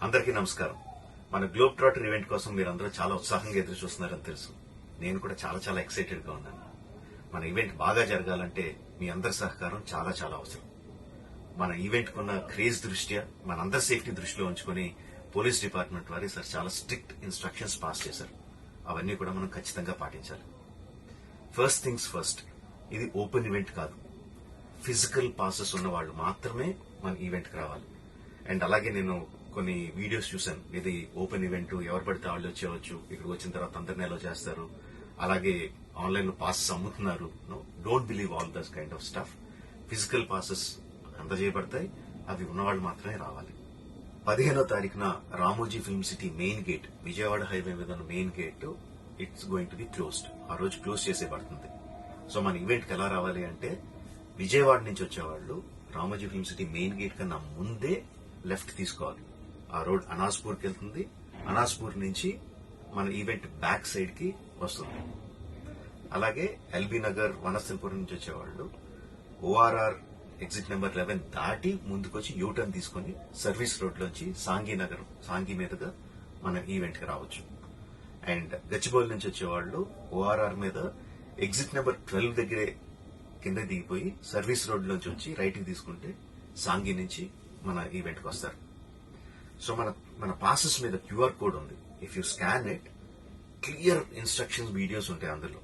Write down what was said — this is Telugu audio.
అందరికీ నమస్కారం. మన గ్లోబ్ ట్రాటర్ ఈవెంట్ కోసం మీరందరూ చాలా ఉత్సాహంగా ఎదురు చూస్తున్నారని తెలుసు. నేను కూడా చాలా ఎక్సైటెడ్ గా ఉన్నాను. మన ఈవెంట్ బాగా జరగాలంటే మీ అందరి సహకారం చాలా అవసరం. మన ఈవెంట్ కున్న క్రేజ్ దృష్ట్యా మనందరి సేఫ్టీ దృష్టిలో ఉంచుకుని పోలీస్ డిపార్ట్మెంట్ వారి సార్ చాలా స్ట్రిక్ట్ ఇన్స్ట్రక్షన్స్ పాస్ చేశారు. అవన్నీ కూడా మనం ఖచ్చితంగా పాటించాలి. ఫస్ట్ థింగ్స్ ఫస్ట్, ఇది ఓపెన్ ఈవెంట్ కాదు. ఫిజికల్ పాసెస్ ఉన్న వాళ్ళు మాత్రమే మన ఈవెంట్ కి రావాలి. అండ్ అలాగే నేను కొన్ని వీడియోస్ చూశాను. ఇది ఓపెన్ ఈవెంట్, ఎవరు పడితే వాళ్ళు వచ్చేవచ్చు, ఇక్కడికి వచ్చిన తర్వాత అందరినీ ఎలా చేస్తారు, అలాగే ఆన్లైన్ లో పాసెస్ అమ్ముతున్నారు. Don't believe all this kind of stuff. Physical passes అందజేయబడతాయి, అవి ఉన్నవాళ్ళు మాత్రమే రావాలి. 15వ తారీఖున Ramoji film city main gate, Vijayawada highway మీద ఉన్న main gate it's going to be closed. ఆ రోజు క్లోజ్ చేసేయబడుతుంది. సో మన ఈవెంట్ కి ఎలా రావాలి అంటే, విజయవాడ నుంచి వచ్చేవాళ్ళు Ramoji film city main gate కన్నా ముందే లెఫ్ట్ తీసుకోవాలి. ఆ రోడ్ అనాస్పూర్కి వెళ్తుంది. అనాస్పూర్ నుంచి మన ఈవెంట్ బ్యాక్ సైడ్ కి వస్తుంది. అలాగే ఎల్బీ నగర్, వనస్థలపురం నుంచి వచ్చేవాళ్ళు ఓఆర్ఆర్ ఎగ్జిట్ నెంబర్ 11 దాటి ముందుకొచ్చి యూటర్న్ తీసుకుని సర్వీస్ రోడ్ లోంచి సాంఘీ మీదుగా మన ఈవెంట్ కి రావచ్చు. అండ్ గచ్చిబౌలి నుంచి వచ్చేవాళ్ళు ఓఆర్ఆర్ మీద ఎగ్జిట్ నెంబర్ 12 దగ్గరే కింద దిగిపోయి సర్వీస్ రోడ్ లోంచి వచ్చి రైట్ కి తీసుకుంటే సాంఘీ నుంచి మన ఈవెంట్ కి వస్తారు. సో మన పాసెస్ మీద క్యూఆర్ కోడ్ ఉంది. If you scan it, clear instructions videos ఉంటాయి అందులో.